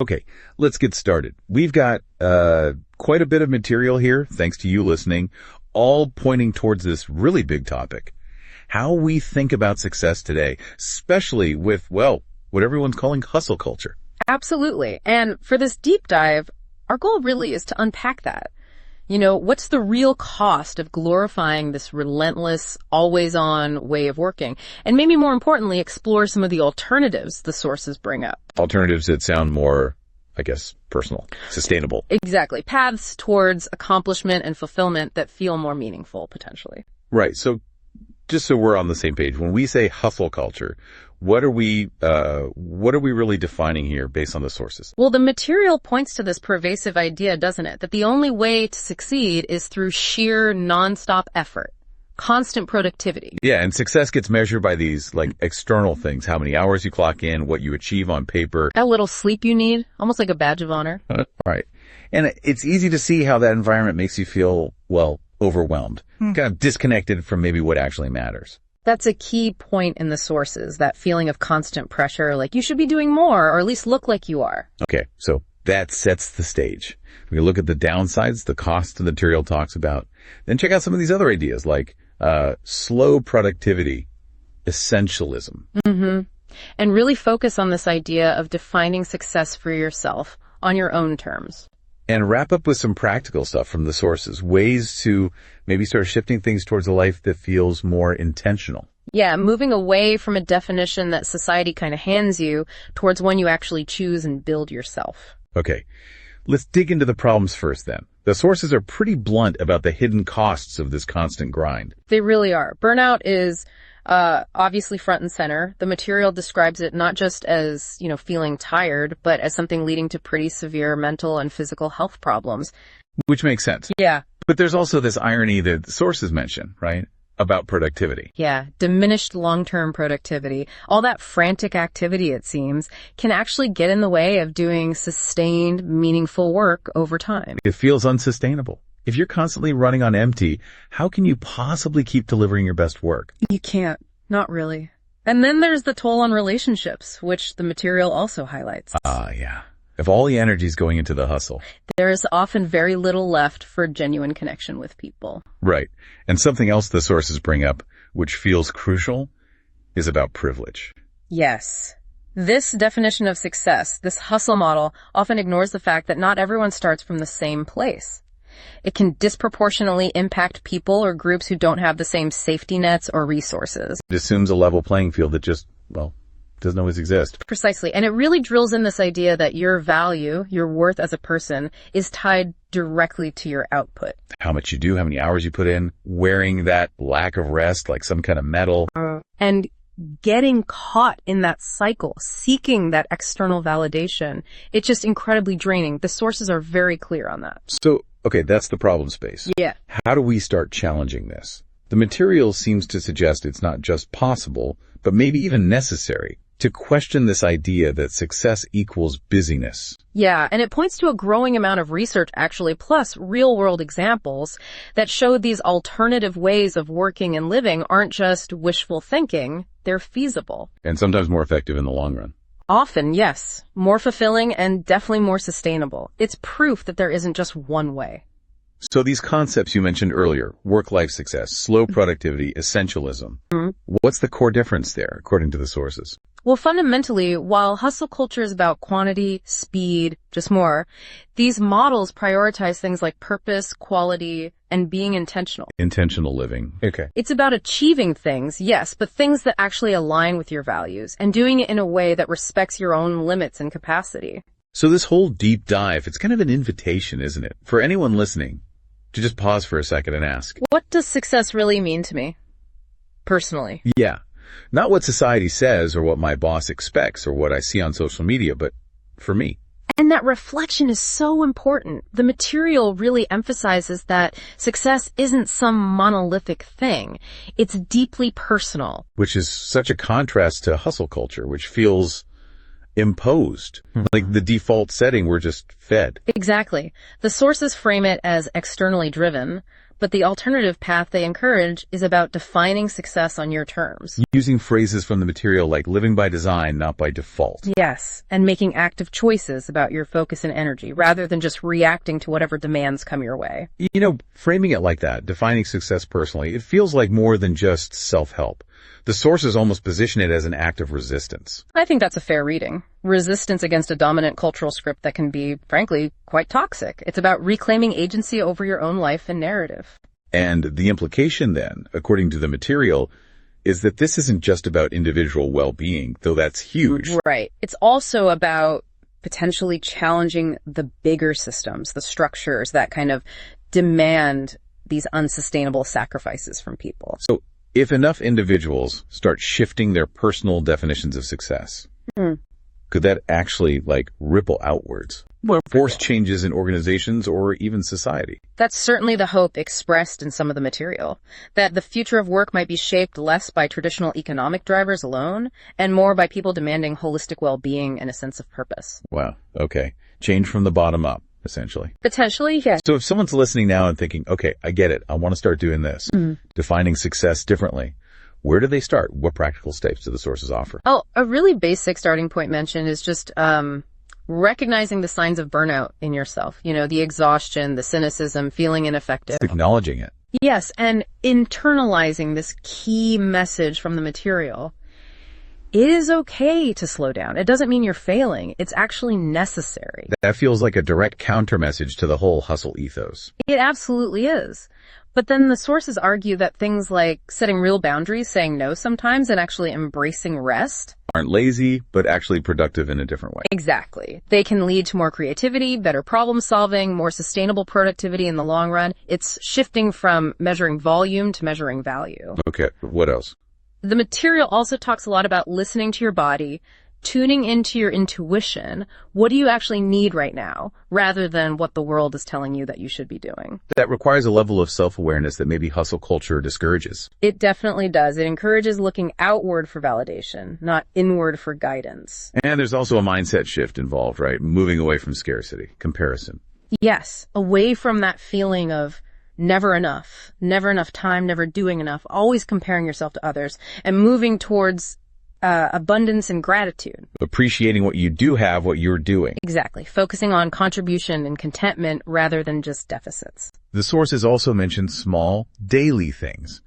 Okay, let's get started. We've got quite a bit of material here, thanks to you listening, all pointing towards this really big topic. How we think about success today, especially with, well, what everyone's calling hustle culture. Absolutely. And for this deep dive, our goal really is to unpack that. What's the real cost of glorifying this relentless, always-on way of working? And maybe more importantly, explore some of the alternatives the sources bring up. Alternatives that sound more, I guess, personal, sustainable. Exactly. Paths towards accomplishment and fulfillment that feel more meaningful, potentially. Right. So just so we're on the same page, when we say hustle culture, what are we really defining here based on the sources? Well, the material points to this pervasive idea, doesn't it? That the only way to succeed is through sheer nonstop effort, constant productivity. Yeah, and success gets measured by these, external things. How many hours you clock in, what you achieve on paper. That little sleep you need, almost like a badge of honor. Right. And it's easy to see how that environment makes you feel, well, overwhelmed, kind of disconnected from maybe what actually matters. That's a key point in the sources, that feeling of constant pressure, like you should be doing more, or at least look like you are. Okay, so that sets the stage. We can look at the downsides, the cost the material talks about, then check out some of these other ideas like slow productivity, essentialism. And really focus on this idea of defining success for yourself on your own terms. And wrap up with some practical stuff from the sources, ways to maybe start shifting things towards a life that feels more intentional. Yeah, moving away from a definition that society kind of hands you towards one you actually choose and build yourself. Okay, let's dig into the problems first then. The sources are pretty blunt about the hidden costs of this constant grind. They really are. Burnout is obviously front and center. The material describes it not just as, feeling tired, but as something leading to pretty severe mental and physical health problems. Which makes sense. Yeah. But there's also this irony that the sources mention, right? About productivity. Yeah. Diminished long-term productivity. All that frantic activity, it seems, can actually get in the way of doing sustained, meaningful work over time. It feels unsustainable. If you're constantly running on empty, how can you possibly keep delivering your best work? You can't. Not really. And then there's the toll on relationships, which the material also highlights. Yeah. If all the energy is going into the hustle. There is often very little left for genuine connection with people. Right. And something else the sources bring up, which feels crucial, is about privilege. Yes. This definition of success, this hustle model, often ignores the fact that not everyone starts from the same place. It can disproportionately impact people or groups who don't have the same safety nets or resources. It assumes a level playing field that just, doesn't always exist. Precisely. And it really drills in this idea that your value, your worth as a person, is tied directly to your output. How much you do, how many hours you put in, wearing that lack of rest like some kind of medal. And getting caught in that cycle, seeking that external validation, it's just incredibly draining. The sources are very clear on that. So, okay, that's the problem space. Yeah. How do we start challenging this? The material seems to suggest it's not just possible, but maybe even necessary to question this idea that success equals busyness. Yeah, and it points to a growing amount of research actually, plus real-world examples that show these alternative ways of working and living aren't just wishful thinking, they're feasible. And sometimes more effective in the long run. Often, yes. More fulfilling and definitely more sustainable. It's proof that there isn't just one way. So these concepts you mentioned earlier, work-life success, slow productivity, essentialism, what's the core difference there, according to the sources? Well, fundamentally, while hustle culture is about quantity, speed, just more, these models prioritize things like purpose, quality, and being intentional. Intentional living. Okay. It's about achieving things, yes, but things that actually align with your values and doing it in a way that respects your own limits and capacity. So this whole deep dive, it's kind of an invitation, isn't it? For anyone listening to just pause for a second and ask, what does success really mean to me? Personally. Yeah. Not what society says or what my boss expects or what I see on social media, but for me. And that reflection is so important. The material really emphasizes that success isn't some monolithic thing. It's deeply personal. Which is such a contrast to hustle culture, which feels imposed. Like the default setting we're just fed. Exactly. The sources frame it as externally driven, But the alternative path they encourage is about defining success on your terms. Using phrases from the material like living by design, not by default. Yes, and making active choices about your focus and energy, rather than just reacting to whatever demands come your way. You know, framing it like that, defining success personally, it feels like more than just self-help. The sources almost position it as an act of resistance. I think that's a fair reading. Resistance against a dominant cultural script that can be, frankly, quite toxic. It's about reclaiming agency over your own life and narrative. And the implication then, according to the material, is that this isn't just about individual well-being, though that's huge. Right. It's also about potentially challenging the bigger systems, the structures that kind of demand these unsustainable sacrifices from people. So if enough individuals start shifting their personal definitions of success, could that actually, ripple outwards? Force changes in organizations or even society? That's certainly the hope expressed in some of the material, that the future of work might be shaped less by traditional economic drivers alone and more by people demanding holistic well-being and a sense of purpose. Wow. Okay. Change from the bottom up, essentially. Potentially, yes. So if someone's listening now and thinking, okay, I get it, I want to start doing this, defining success differently, where do they start? What practical steps do the sources offer? Oh, a really basic starting point mentioned is just recognizing the signs of burnout in yourself. You know, the exhaustion, the cynicism, feeling ineffective. It's acknowledging it. Yes, and internalizing this key message from the material. It is okay to slow down. It doesn't mean you're failing. It's actually necessary. That feels like a direct counter message to the whole hustle ethos. It absolutely is. But then the sources argue that things like setting real boundaries, saying no sometimes, and actually embracing rest aren't lazy, but actually productive in a different way. Exactly. They can lead to more creativity, better problem solving, more sustainable productivity in the long run. It's shifting from measuring volume to measuring value. Okay, what else? The material also talks a lot about listening to your body, tuning into your intuition. What do you actually need right now, rather than what the world is telling you that you should be doing? That requires a level of self-awareness that maybe hustle culture discourages. It definitely does. It encourages looking outward for validation, not inward for guidance. And there's also a mindset shift involved, right? Moving away from scarcity, comparison. Yes, away from that feeling of never enough time, never doing enough, always comparing yourself to others, and moving towards abundance and gratitude. Appreciating what you do have, what you're doing. Exactly. Focusing on contribution and contentment rather than just deficits. The sources also mention small, daily things.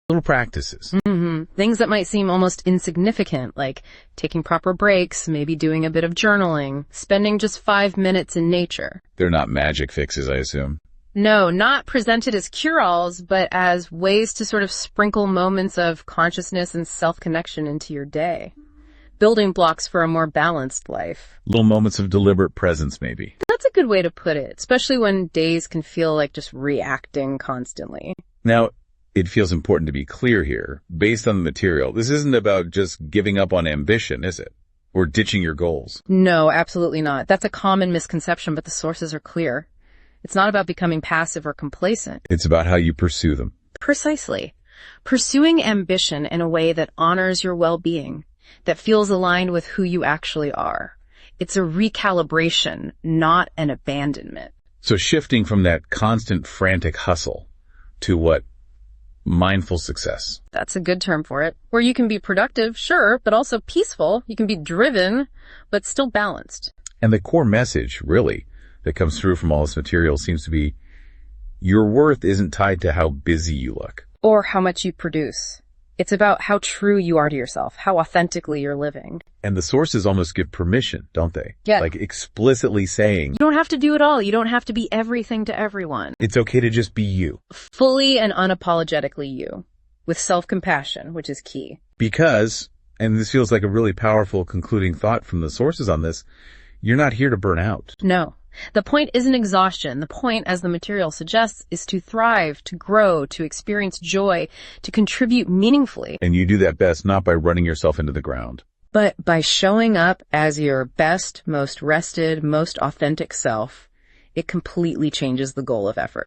Little practices. Things that might seem almost insignificant, like taking proper breaks, maybe doing a bit of journaling, spending just 5 minutes in nature. They're not magic fixes, I assume. No, not presented as cure-alls, but as ways to sort of sprinkle moments of consciousness and self-connection into your day. Building blocks for a more balanced life. Little moments of deliberate presence, maybe. That's a good way to put it, especially when days can feel like just reacting constantly. Now, it feels important to be clear here. Based on the material, this isn't about just giving up on ambition, is it? Or ditching your goals. No, absolutely not. That's a common misconception, but the sources are clear. It's not about becoming passive or complacent. It's about how you pursue them. Precisely. Pursuing ambition in a way that honors your well-being, that feels aligned with who you actually are. It's a recalibration, not an abandonment. So shifting from that constant frantic hustle to what? Mindful success. That's a good term for it. Where you can be productive, sure, but also peaceful. You can be driven, but still balanced. And the core message, really, that comes through from all this material seems to be your worth isn't tied to how busy you look. Or how much you produce. It's about how true you are to yourself, how authentically you're living. And the sources almost give permission, don't they? Yeah. Like explicitly saying, you don't have to do it all. You don't have to be everything to everyone. It's okay to just be you. Fully and unapologetically you. With self-compassion, which is key. Because, and this feels like a really powerful concluding thought from the sources on this, you're not here to burn out. No. The point isn't exhaustion. The point, as the material suggests, is to thrive, to grow, to experience joy, to contribute meaningfully. And you do that best not by running yourself into the ground, but by showing up as your best, most rested, most authentic self. It completely changes the goal of effort.